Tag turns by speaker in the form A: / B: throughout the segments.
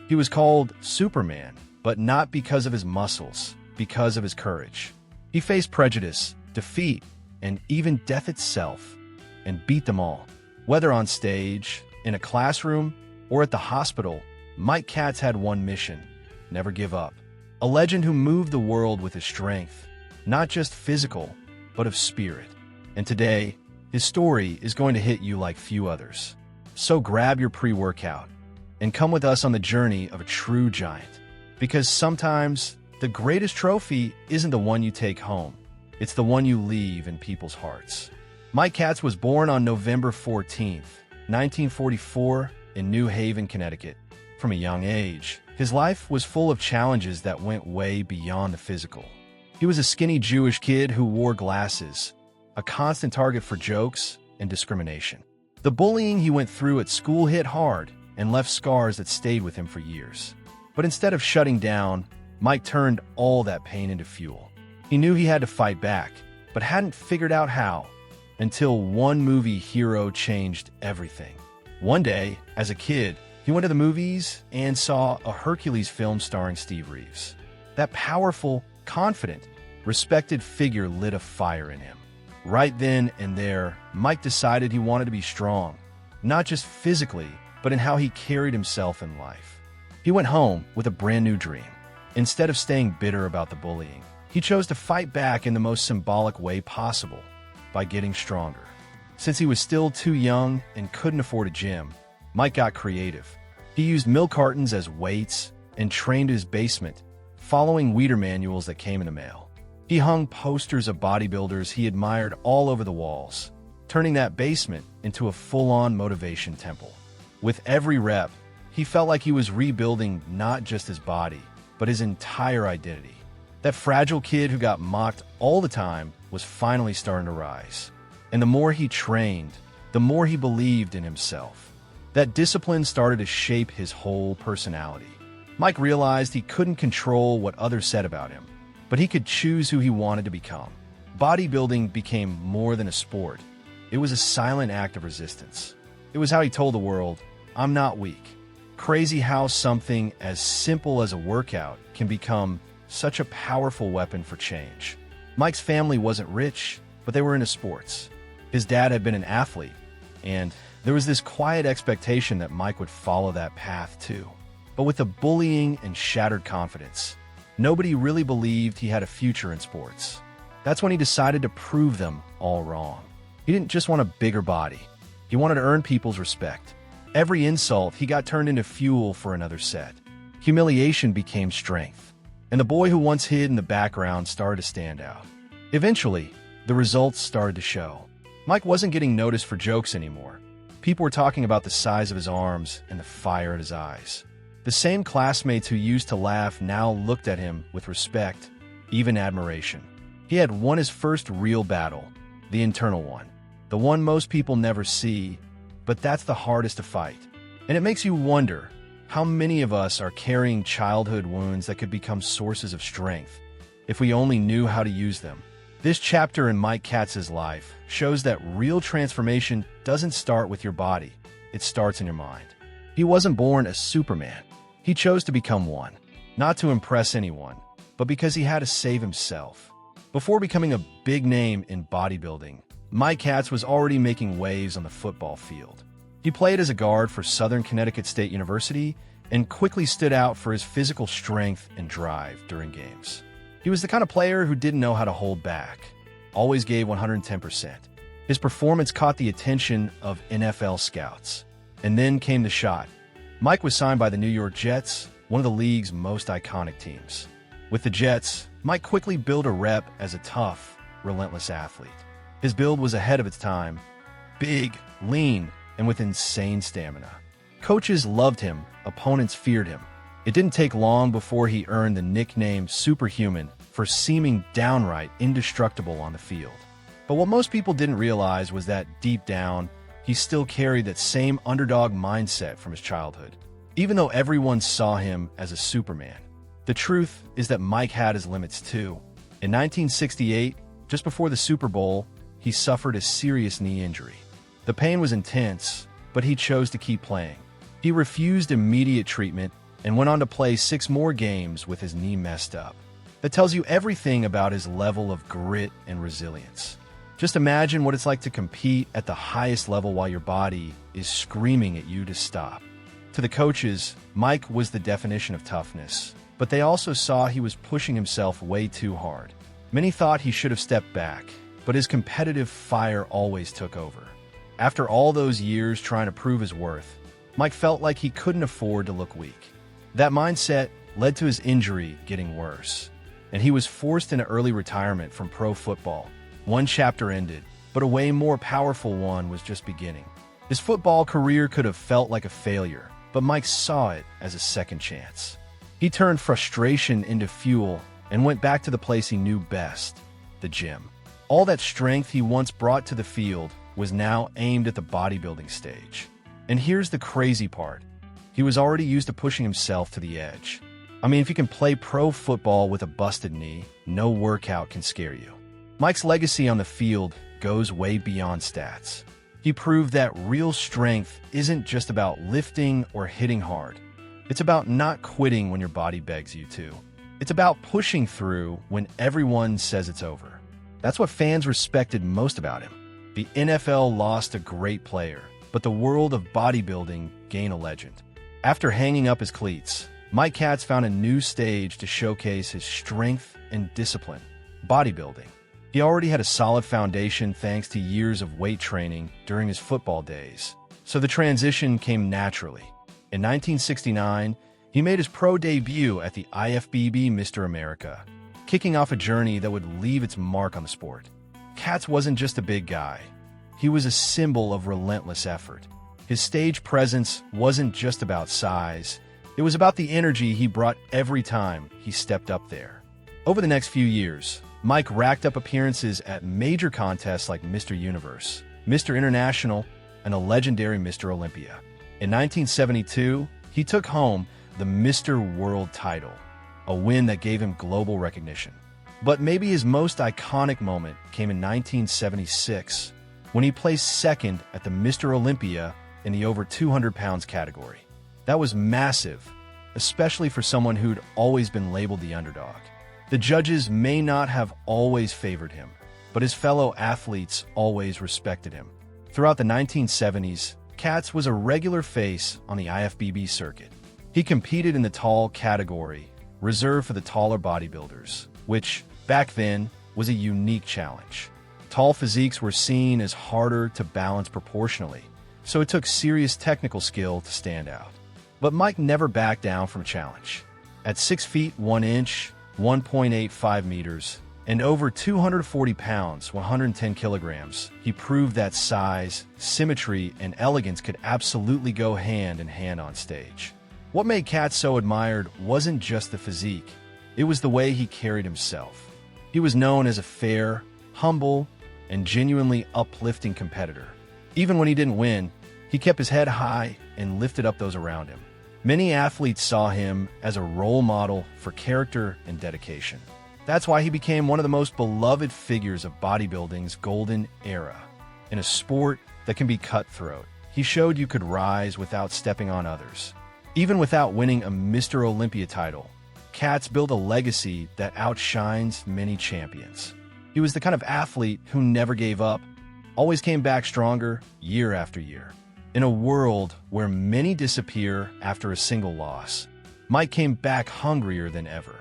A: He was called Superman, but not because of his muscles, because of his courage. He faced prejudice, defeat, and even death itself, and beat them all. Whether on stage, in a classroom, or at the hospital, Mike Katz had one mission: never give up. A legend who moved the world with his strength, not just physical, but of spirit. And today, his story is going to hit you like few others. So grab your pre-workout and come with us on the journey of a true giant. Because sometimes, the greatest trophy isn't the one you take home. It's the one you leave in people's hearts. Mike Katz was born on November 14th, 1944, in New Haven, Connecticut. From a young age, his life was full of challenges that went way beyond the physical. He was a skinny Jewish kid who wore glasses, a constant target for jokes and discrimination. The bullying he went through at school hit hard and left scars that stayed with him for years. But instead of shutting down, Mike turned all that pain into fuel. He knew he had to fight back, but hadn't figured out how, until one movie hero changed everything. One day, as a kid, he went to the movies and saw a Hercules film starring Steve Reeves. That powerful, confident, respected figure lit a fire in him. Right then and there, Mike decided he wanted to be strong, not just physically, but in how he carried himself in life. He went home with a brand new dream. Instead of staying bitter about the bullying, he chose to fight back in the most symbolic way possible, by getting stronger. Since he was still too young and couldn't afford a gym, Mike got creative. He used milk cartons as weights and trained his basement, following weeder manuals that came in the mail. He hung posters of bodybuilders he admired all over the walls, turning that basement into a full-on motivation temple. With every rep, he felt like he was rebuilding not just his body, but his entire identity. That fragile kid who got mocked all the time was finally starting to rise. And the more he trained, the more he believed in himself. That discipline started to shape his whole personality. Mike realized he couldn't control what others said about him, but he could choose who he wanted to become. Bodybuilding became more than a sport. It was a silent act of resistance. It was how he told the world, "I'm not weak." Crazy how something as simple as a workout can become such a powerful weapon for change. Mike's family wasn't rich, but they were into sports. His dad had been an athlete, and there was this quiet expectation that Mike would follow that path too. But with the bullying and shattered confidence, nobody really believed he had a future in sports. That's when he decided to prove them all wrong. He didn't just want a bigger body. He wanted to earn people's respect. Every insult he got turned into fuel for another set. Humiliation became strength, and the boy who once hid in the background started to stand out. Eventually, the results started to show. Mike wasn't getting noticed for jokes anymore. People were talking about the size of his arms and the fire in his eyes. The same classmates who used to laugh now looked at him with respect, even admiration. He had won his first real battle, the internal one, the one most people never see, but that's the hardest to fight. And it makes you wonder, how many of us are carrying childhood wounds that could become sources of strength if we only knew how to use them? This chapter in Mike Katz's life shows that real transformation doesn't start with your body, it starts in your mind. He wasn't born a Superman. He chose to become one, not to impress anyone, but because he had to save himself. Before becoming a big name in bodybuilding, Mike Katz was already making waves on the football field. He played as a guard for Southern Connecticut State University and quickly stood out for his physical strength and drive during games. He was the kind of player who didn't know how to hold back, always gave 110%. His performance caught the attention of NFL scouts. And then came the shot. Mike was signed by the New York Jets, one of the league's most iconic teams. With the Jets, Mike quickly built a rep as a tough, relentless athlete. His build was ahead of its time, big, lean, and with insane stamina. Coaches loved him, opponents feared him. It didn't take long before he earned the nickname Superhuman for seeming downright indestructible on the field. But what most people didn't realize was that deep down, he still carried that same underdog mindset from his childhood. Even though everyone saw him as a Superman, the truth is that Mike had his limits too. In 1968, just before the Super Bowl, he suffered a serious knee injury. The pain was intense, but he chose to keep playing. He refused immediate treatment, and went on to play 6 more games with his knee messed up. That tells you everything about his level of grit and resilience. Just imagine what it's like to compete at the highest level while your body is screaming at you to stop. To the coaches, Mike was the definition of toughness, but they also saw he was pushing himself way too hard. Many thought he should have stepped back, but his competitive fire always took over. After all those years trying to prove his worth, Mike felt like he couldn't afford to look weak. That mindset led to his injury getting worse, and he was forced into early retirement from pro football. One chapter ended, but a way more powerful one was just beginning. His football career could have felt like a failure, but Mike saw it as a second chance. He turned frustration into fuel and went back to the place he knew best, the gym. All that strength he once brought to the field was now aimed at the bodybuilding stage. And here's the crazy part. He was already used to pushing himself to the edge. I mean, if you can play pro football with a busted knee, no workout can scare you. Mike's legacy on the field goes way beyond stats. He proved that real strength isn't just about lifting or hitting hard. It's about not quitting when your body begs you to. It's about pushing through when everyone says it's over. That's what fans respected most about him. The NFL lost a great player, but the world of bodybuilding gained a legend. After hanging up his cleats, Mike Katz found a new stage to showcase his strength and discipline, bodybuilding. He already had a solid foundation thanks to years of weight training during his football days, so the transition came naturally. In 1969, he made his pro debut at the IFBB Mr. America, kicking off a journey that would leave its mark on the sport. Katz wasn't just a big guy. He was a symbol of relentless effort. His stage presence wasn't just about size. It was about the energy he brought every time he stepped up there. Over the next few years, Mike racked up appearances at major contests like Mr. Universe, Mr. International, and a legendary Mr. Olympia. In 1972, he took home the Mr. World title, a win that gave him global recognition. But maybe his most iconic moment came in 1976, when he placed second at the Mr. Olympia in the over 200 pounds category. That was massive, especially for someone who'd always been labeled the underdog. The judges may not have always favored him, but his fellow athletes always respected him. Throughout the 1970s, Katz was a regular face on the IFBB circuit. He competed in the tall category, reserved for the taller bodybuilders, which, back then, was a unique challenge. Tall physiques were seen as harder to balance proportionally, so it took serious technical skill to stand out. But Mike never backed down from a challenge. At 6 feet 1 inch, 1.85 meters, and over 240 pounds, 110 kilograms, he proved that size, symmetry, and elegance could absolutely go hand in hand on stage. What made Katz so admired wasn't just the physique, it was the way he carried himself. He was known as a fair, humble, and genuinely uplifting competitor. Even when he didn't win, he kept his head high and lifted up those around him. Many athletes saw him as a role model for character and dedication. That's why he became one of the most beloved figures of bodybuilding's golden era. In a sport that can be cutthroat, he showed you could rise without stepping on others. Even without winning a Mr. Olympia title, Katz built a legacy that outshines many champions. He was the kind of athlete who never gave up, always came back stronger year after year. In a world where many disappear after a single loss, Mike came back hungrier than ever.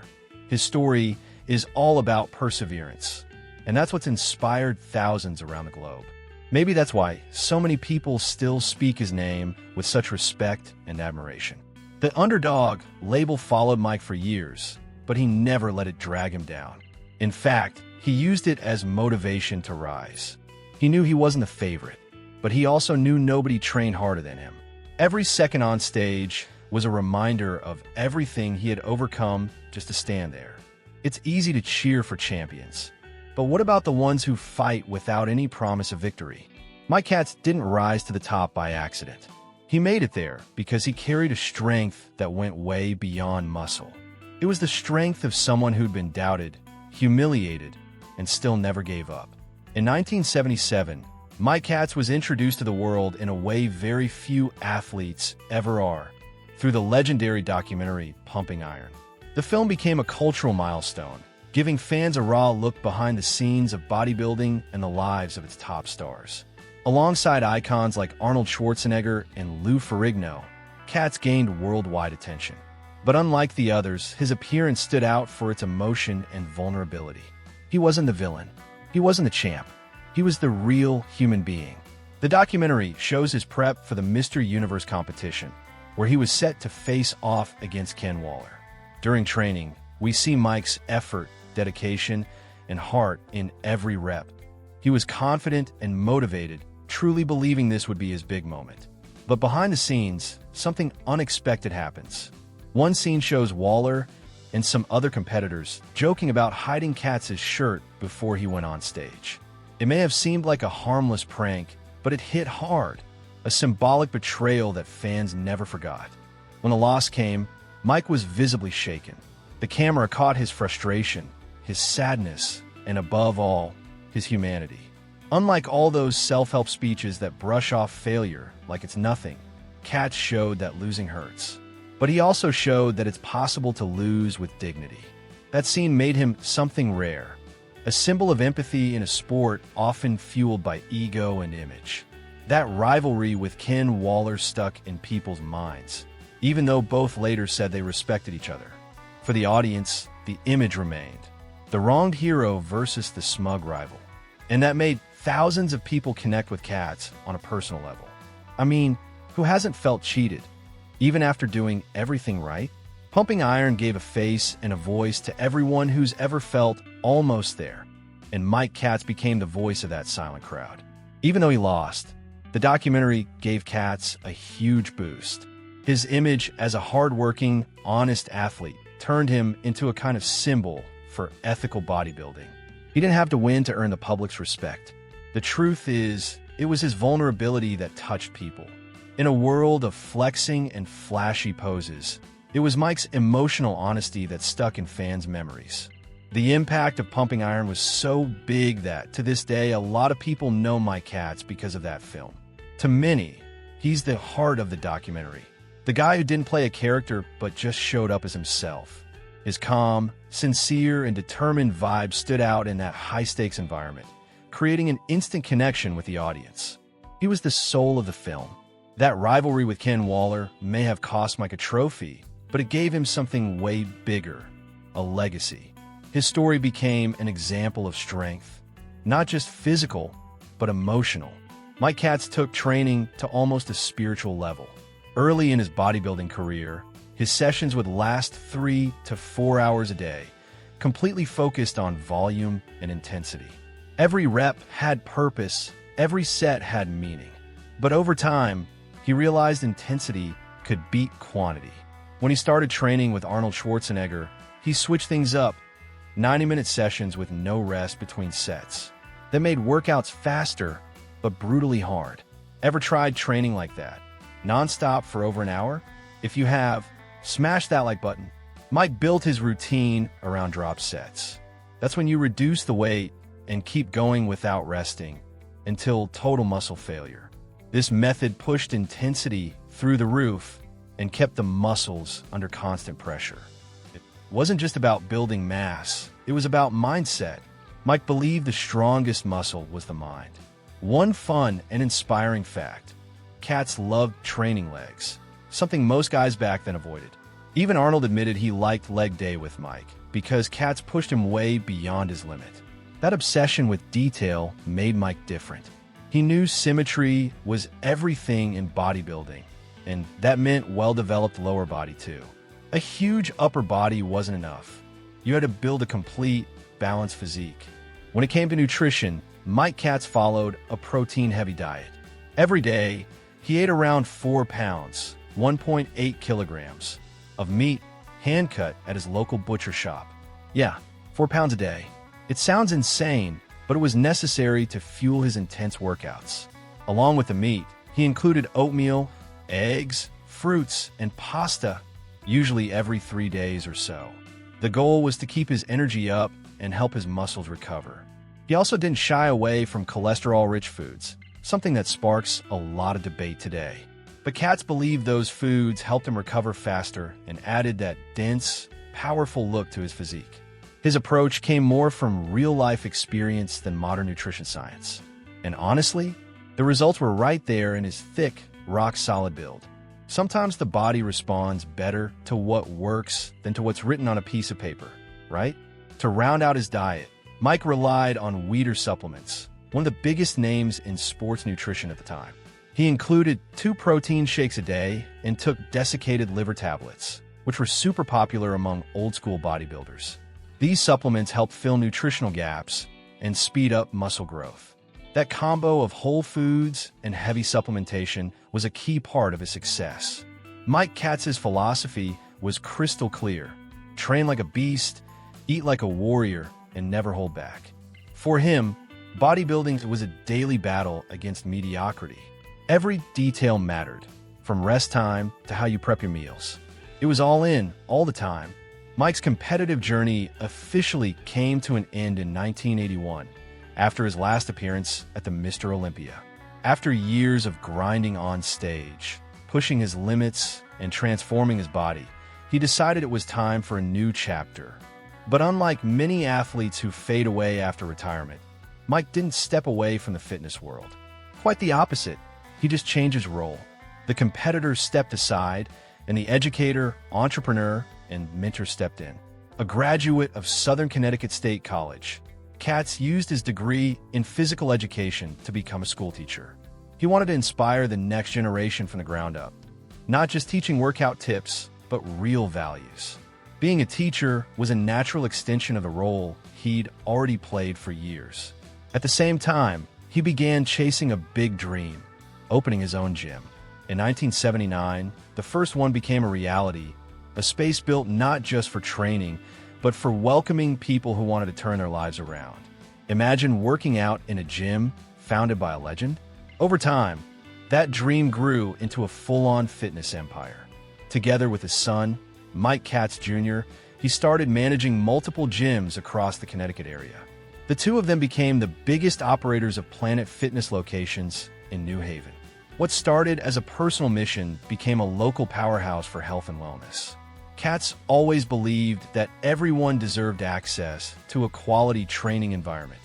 A: His story is all about perseverance, and that's what's inspired thousands around the globe. Maybe that's why so many people still speak his name with such respect and admiration. The underdog label followed Mike for years, but he never let it drag him down. In fact, he used it as motivation to rise. He knew he wasn't the favorite, but he also knew nobody trained harder than him. Every second on stage was a reminder of everything he had overcome just to stand there. It's easy to cheer for champions, but what about the ones who fight without any promise of victory? Mike Katz didn't rise to the top by accident. He made it there because he carried a strength that went way beyond muscle. It was the strength of someone who'd been doubted, humiliated, and still never gave up. In 1977, Mike Katz was introduced to the world in a way very few athletes ever are, through the legendary documentary Pumping Iron. The film became a cultural milestone, giving fans a raw look behind the scenes of bodybuilding and the lives of its top stars. Alongside icons like Arnold Schwarzenegger and Lou Ferrigno, Katz gained worldwide attention. But unlike the others, his appearance stood out for its emotion and vulnerability. He wasn't the villain. He wasn't the champ. He was the real human being. The documentary shows his prep for the Mr. Universe competition, where he was set to face off against Ken Waller. During training, we see Mike's effort, dedication, and heart in every rep. He was confident and motivated, truly believing this would be his big moment. But behind the scenes, something unexpected happens. One scene shows Waller and some other competitors joking about hiding Katz's shirt before he went on stage. It may have seemed like a harmless prank, but it hit hard, a symbolic betrayal that fans never forgot. When the loss came, Mike was visibly shaken. The camera caught his frustration, his sadness, and above all, his humanity. Unlike all those self-help speeches that brush off failure like it's nothing, Katz showed that losing hurts. But he also showed that it's possible to lose with dignity. That scene made him something rare, a symbol of empathy in a sport often fueled by ego and image. That rivalry with Ken Waller stuck in people's minds, even though both later said they respected each other. For the audience, the image remained: the wronged hero versus the smug rival. And that made thousands of people connect with Katz on a personal level. I mean, who hasn't felt cheated, even after doing everything right? Pumping Iron gave a face and a voice to everyone who's ever felt almost there, and Mike Katz became the voice of that silent crowd. Even though he lost, the documentary gave Katz a huge boost. His image as a hardworking, honest athlete turned him into a kind of symbol for ethical bodybuilding. He didn't have to win to earn the public's respect. The truth is, it was his vulnerability that touched people. In a world of flexing and flashy poses, it was Mike's emotional honesty that stuck in fans' memories. The impact of Pumping Iron was so big that, to this day, a lot of people know Mike Katz because of that film. To many, he's the heart of the documentary. The guy who didn't play a character but just showed up as himself. His calm, sincere, and determined vibe stood out in that high-stakes environment, creating an instant connection with the audience. He was the soul of the film. That rivalry with Ken Waller may have cost Mike a trophy, but it gave him something way bigger: a legacy. His story became an example of strength, not just physical, but emotional. Mike Katz took training to almost a spiritual level. Early in his bodybuilding career, his sessions would last 3 to 4 hours a day, completely focused on volume and intensity. Every rep had purpose, every set had meaning. But over time, he realized intensity could beat quantity. When he started training with Arnold Schwarzenegger, he switched things up: 90-minute sessions with no rest between sets. That made workouts faster, but brutally hard. Ever tried training like that, non-stop for over an hour? If you have, smash that like button. Mike built his routine around drop sets. That's when you reduce the weight and keep going without resting until total muscle failure. This method pushed intensity through the roof and kept the muscles under constant pressure. It wasn't just about building mass, it was about mindset. Mike believed the strongest muscle was the mind. One fun and inspiring fact: Katz loved training legs, something most guys back then avoided. Even Arnold admitted he liked leg day with Mike because Katz pushed him way beyond his limit. That obsession with detail made Mike different. He knew symmetry was everything in bodybuilding, and that meant well-developed lower body too. A huge upper body wasn't enough. You had to build a complete, balanced physique. When it came to nutrition, Mike Katz followed a protein-heavy diet. Every day, he ate around 4 pounds, 1.8 kilograms, of meat, hand-cut at his local butcher shop. Yeah, 4 pounds a day. It sounds insane, but it was necessary to fuel his intense workouts. Along with the meat, he included oatmeal, eggs, fruits, and pasta, usually every 3 days or so. The goal was to keep his energy up and help his muscles recover. He also didn't shy away from cholesterol-rich foods, something that sparks a lot of debate today. But Katz believed those foods helped him recover faster and added that dense, powerful look to his physique. His approach came more from real-life experience than modern nutrition science. And honestly, the results were right there in his thick, rock-solid build. Sometimes the body responds better to what works than to what's written on a piece of paper, right? To round out his diet, Mike relied on Weider supplements, one of the biggest names in sports nutrition at the time. He included 2 protein shakes a day and took desiccated liver tablets, which were super popular among old-school bodybuilders. These supplements helped fill nutritional gaps and speed up muscle growth. That combo of whole foods and heavy supplementation was a key part of his success. Mike Katz's philosophy was crystal clear: train like a beast, eat like a warrior, and never hold back. For him, bodybuilding was a daily battle against mediocrity. Every detail mattered, from rest time to how you prep your meals. It was all in, all the time. Mike's competitive journey officially came to an end in 1981, after his last appearance at the Mr. Olympia. After years of grinding on stage, pushing his limits, and transforming his body, he decided it was time for a new chapter. But unlike many athletes who fade away after retirement, Mike didn't step away from the fitness world. Quite the opposite. He just changed his role. The competitor stepped aside, and the educator, entrepreneur, and mentor stepped in. A graduate of Southern Connecticut State College, Katz used his degree in physical education to become a schoolteacher. He wanted to inspire the next generation from the ground up, not just teaching workout tips, but real values. Being a teacher was a natural extension of the role he'd already played for years. At the same time, he began chasing a big dream: opening his own gym. In 1979, the first one became a reality, a space built not just for training, but for welcoming people who wanted to turn their lives around. Imagine working out in a gym founded by a legend. Over time, that dream grew into a full-on fitness empire. Together with his son, Mike Katz Jr., he started managing multiple gyms across the Connecticut area. The two of them became the biggest operators of Planet Fitness locations in New Haven. What started as a personal mission became a local powerhouse for health and wellness. Katz always believed that everyone deserved access to a quality training environment.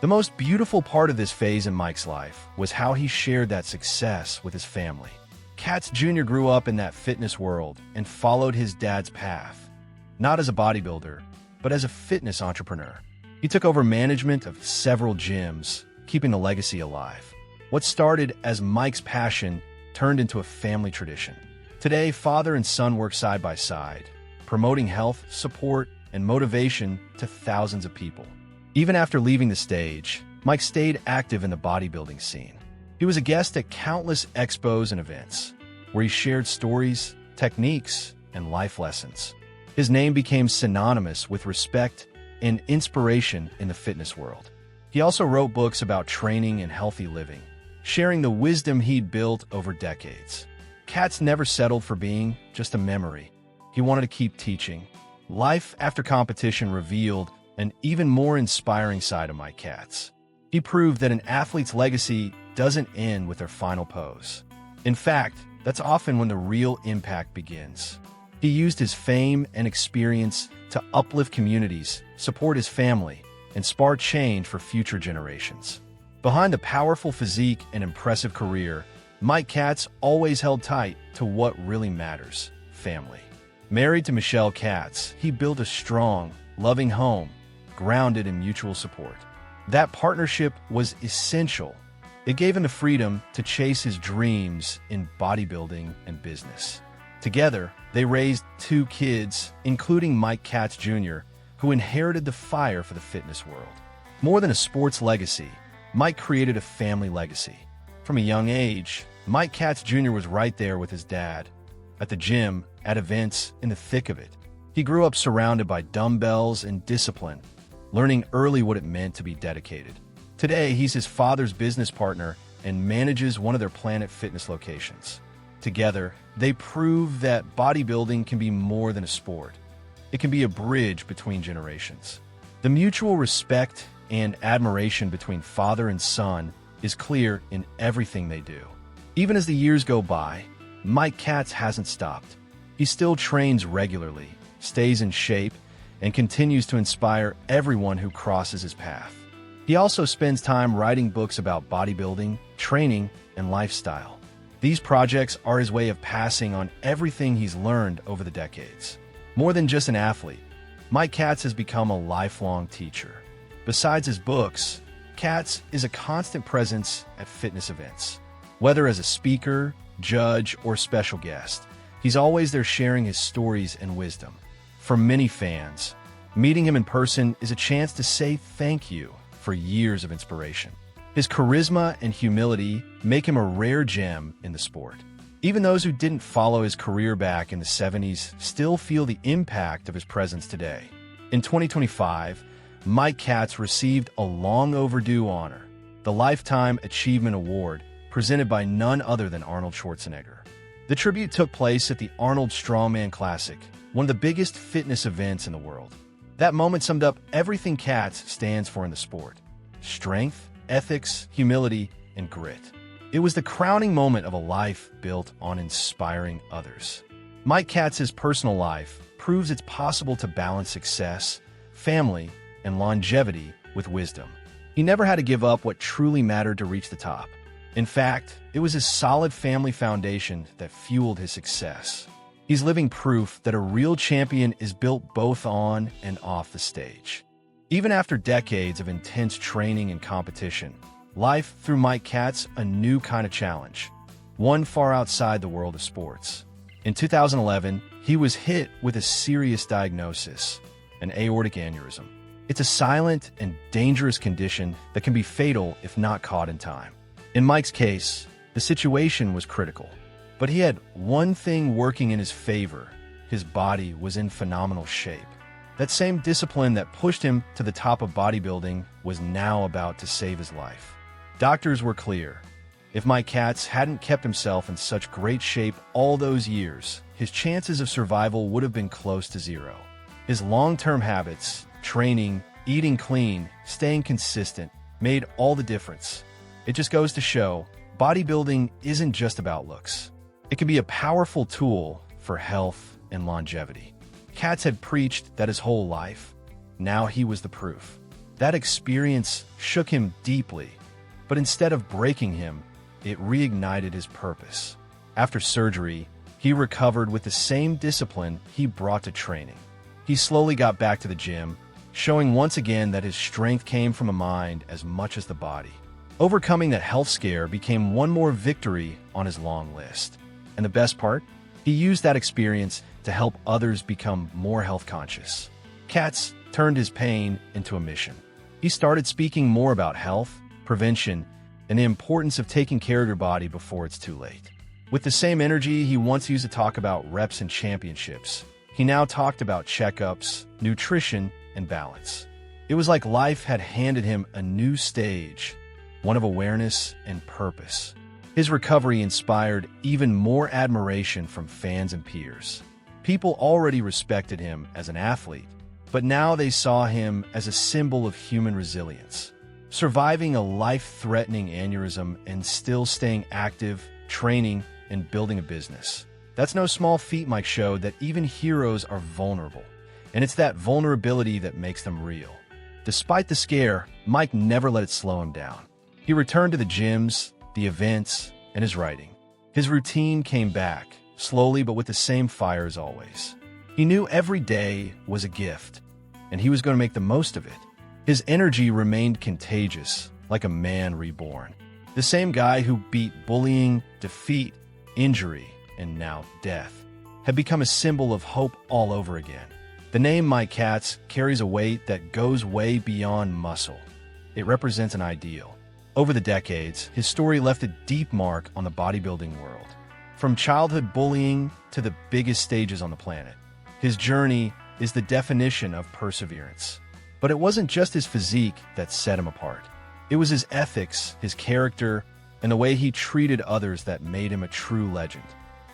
A: The most beautiful part of this phase in Mike's life was how he shared that success with his family. Katz Jr. grew up in that fitness world and followed his dad's path, not as a bodybuilder, but as a fitness entrepreneur. He took over management of several gyms, keeping the legacy alive. What started as Mike's passion turned into a family tradition. Today, father and son work side by side, promoting health, support, and motivation to thousands of people. Even after leaving the stage, Mike stayed active in the bodybuilding scene. He was a guest at countless expos and events, where he shared stories, techniques, and life lessons. His name became synonymous with respect and inspiration in the fitness world. He also wrote books about training and healthy living, sharing the wisdom he'd built over decades. Katz never settled for being just a memory. He wanted to keep teaching. Life after competition revealed an even more inspiring side of Mike Katz. He proved that an athlete's legacy doesn't end with their final pose. In fact, that's often when the real impact begins. He used his fame and experience to uplift communities, support his family, and spark change for future generations. Behind a powerful physique and impressive career, Mike Katz always held tight to what really matters: family. Married to Michelle Katz, he built a strong, loving home, grounded in mutual support. That partnership was essential. It gave him the freedom to chase his dreams in bodybuilding and business. Together, they raised 2 kids, including Mike Katz Jr., who inherited the fire for the fitness world. More than a sports legacy, Mike created a family legacy. From a young age, Mike Katz Jr. was right there with his dad, at the gym, at events, in the thick of it. He grew up surrounded by dumbbells and discipline, learning early what it meant to be dedicated. Today, he's his father's business partner and manages one of their Planet Fitness locations. Together, they prove that bodybuilding can be more than a sport. It can be a bridge between generations. The mutual respect and admiration between father and son is clear in everything they do. Even as the years go by, Mike Katz hasn't stopped. He still trains regularly, stays in shape, and continues to inspire everyone who crosses his path. He also spends time writing books about bodybuilding, training, and lifestyle. These projects are his way of passing on everything he's learned over the decades. More than just an athlete, Mike Katz has become a lifelong teacher. Besides his books, Katz is a constant presence at fitness events. Whether as a speaker, judge, or special guest, he's always there sharing his stories and wisdom. For many fans, meeting him in person is a chance to say thank you for years of inspiration. His charisma and humility make him a rare gem in the sport. Even those who didn't follow his career back in the 70s still feel the impact of his presence today. In 2025, Mike Katz received a long overdue honor, the Lifetime Achievement Award, presented by none other than Arnold Schwarzenegger. The tribute took place at the Arnold Strongman Classic, one of the biggest fitness events in the world. That moment summed up everything Katz stands for in the sport: strength, ethics, humility, and grit. It was the crowning moment of a life built on inspiring others. Mike Katz's personal life proves it's possible to balance success, family, and longevity with wisdom. He never had to give up what truly mattered to reach the top. In fact, it was his solid family foundation that fueled his success. He's living proof that a real champion is built both on and off the stage. Even after decades of intense training and competition, life threw Mike Katz a new kind of challenge, one far outside the world of sports. In 2011, he was hit with a serious diagnosis, an aortic aneurysm. It's a silent and dangerous condition that can be fatal if not caught in time. In Mike's case, the situation was critical, but he had one thing working in his favor: his body was in phenomenal shape. That same discipline that pushed him to the top of bodybuilding was now about to save his life. Doctors were clear. If Mike Katz hadn't kept himself in such great shape all those years, his chances of survival would have been close to zero. His long-term habits, training, eating clean, staying consistent, made all the difference. It just goes to show, bodybuilding isn't just about looks. It can be a powerful tool for health and longevity. Katz had preached that his whole life. Now he was the proof. That experience shook him deeply, but instead of breaking him, it reignited his purpose. After surgery, he recovered with the same discipline he brought to training. He slowly got back to the gym, showing once again that his strength came from the mind as much as the body. Overcoming that health scare became one more victory on his long list. And the best part? He used that experience to help others become more health conscious. Katz turned his pain into a mission. He started speaking more about health, prevention, and the importance of taking care of your body before it's too late. With the same energy he once used to talk about reps and championships, he now talked about checkups, nutrition, and balance. It was like life had handed him a new stage, one of awareness and purpose. His recovery inspired even more admiration from fans and peers. People already respected him as an athlete, but now they saw him as a symbol of human resilience. Surviving a life-threatening aneurysm and still staying active, training, and building a business. That's no small feat. Mike showed that even heroes are vulnerable, and it's that vulnerability that makes them real. Despite the scare, Mike never let it slow him down. He returned to the gyms, the events, and his writing. His routine came back, slowly but with the same fire as always. He knew every day was a gift, and he was going to make the most of it. His energy remained contagious, like a man reborn. The same guy who beat bullying, defeat, injury, and now death, had become a symbol of hope all over again. The name Mike Katz carries a weight that goes way beyond muscle. It represents an ideal. Over the decades, his story left a deep mark on the bodybuilding world. From childhood bullying to the biggest stages on the planet, his journey is the definition of perseverance. But it wasn't just his physique that set him apart. It was his ethics, his character, and the way he treated others that made him a true legend.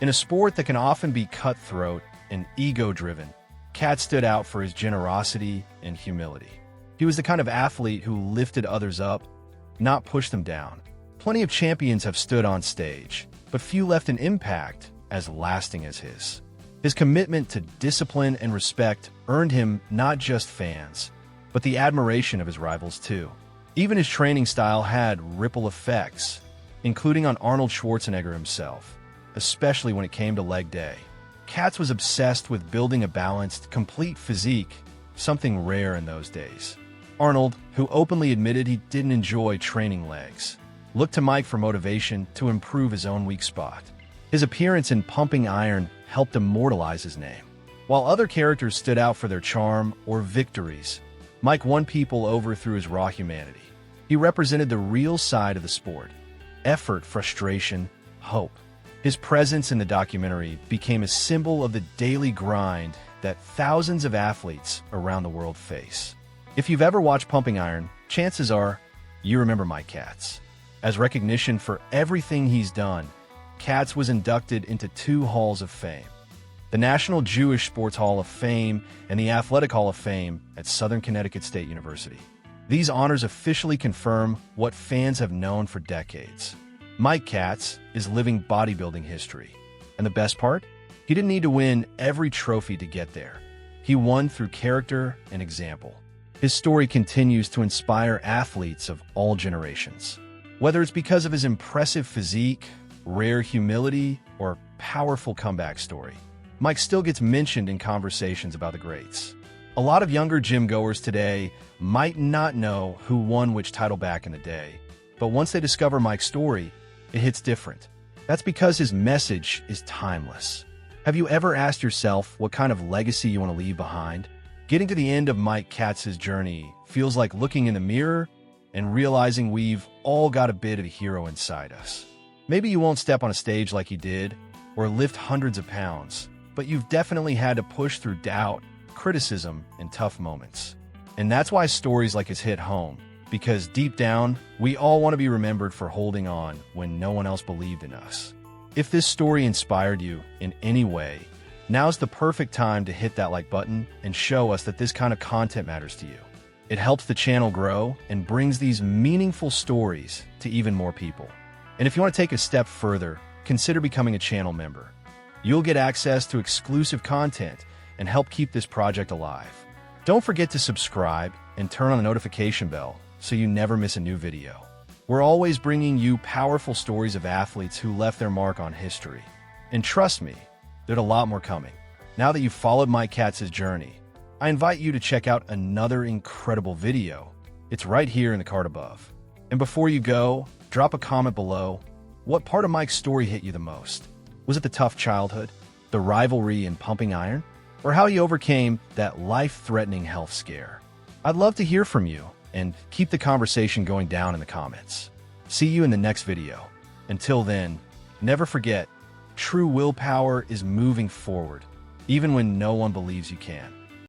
A: In a sport that can often be cutthroat and ego-driven, Katz stood out for his generosity and humility. He was the kind of athlete who lifted others up, not pushed them down. Plenty of champions have stood on stage, but few left an impact as lasting as his. His commitment to discipline and respect earned him not just fans, but the admiration of his rivals too. Even his training style had ripple effects, including on Arnold Schwarzenegger himself, especially when it came to leg day. Katz was obsessed with building a balanced, complete physique, something rare in those days. Arnold, who openly admitted he didn't enjoy training legs, looked to Mike for motivation to improve his own weak spot. His appearance in Pumping Iron helped immortalize his name. While other characters stood out for their charm or victories, Mike won people over through his raw humanity. He represented the real side of the sport: effort, frustration, hope. His presence in the documentary became a symbol of the daily grind that thousands of athletes around the world face. If you've ever watched Pumping Iron, chances are you remember Mike Katz. As recognition for everything he's done, Katz was inducted into 2 halls of fame: the National Jewish Sports Hall of Fame and the Athletic Hall of Fame at Southern Connecticut State University. These honors officially confirm what fans have known for decades. Mike Katz is living bodybuilding history. And the best part? He didn't need to win every trophy to get there. He won through character and example. His story continues to inspire athletes of all generations. Whether it's because of his impressive physique, rare humility, or powerful comeback story, Mike still gets mentioned in conversations about the greats. A lot of younger gym goers today might not know who won which title back in the day, but once they discover Mike's story, it hits different. That's because his message is timeless. Have you ever asked yourself what kind of legacy you want to leave behind? Getting to the end of Mike Katz's journey feels like looking in the mirror and realizing we've all got a bit of the hero inside us. Maybe you won't step on a stage like he did or lift hundreds of pounds, but you've definitely had to push through doubt, criticism, and tough moments. And that's why stories like his hit home, because deep down, we all want to be remembered for holding on when no one else believed in us. If this story inspired you in any way, now's the perfect time to hit that like button and show us that this kind of content matters to you. It helps the channel grow and brings these meaningful stories to even more people. And if you want to take a step further, consider becoming a channel member. You'll get access to exclusive content and help keep this project alive. Don't forget to subscribe and turn on the notification bell so you never miss a new video. We're always bringing you powerful stories of athletes who left their mark on history. And trust me, there's a lot more coming. Now that you've followed Mike Katz's journey, I invite you to check out another incredible video. It's right here in the card above. And before you go, drop a comment below. What part of Mike's story hit you the most? Was it the tough childhood, the rivalry in Pumping Iron, or how he overcame that life-threatening health scare? I'd love to hear from you, and keep the conversation going down in the comments. See you in the next video. Until then, never forget, true willpower is moving forward, even when no one believes you can.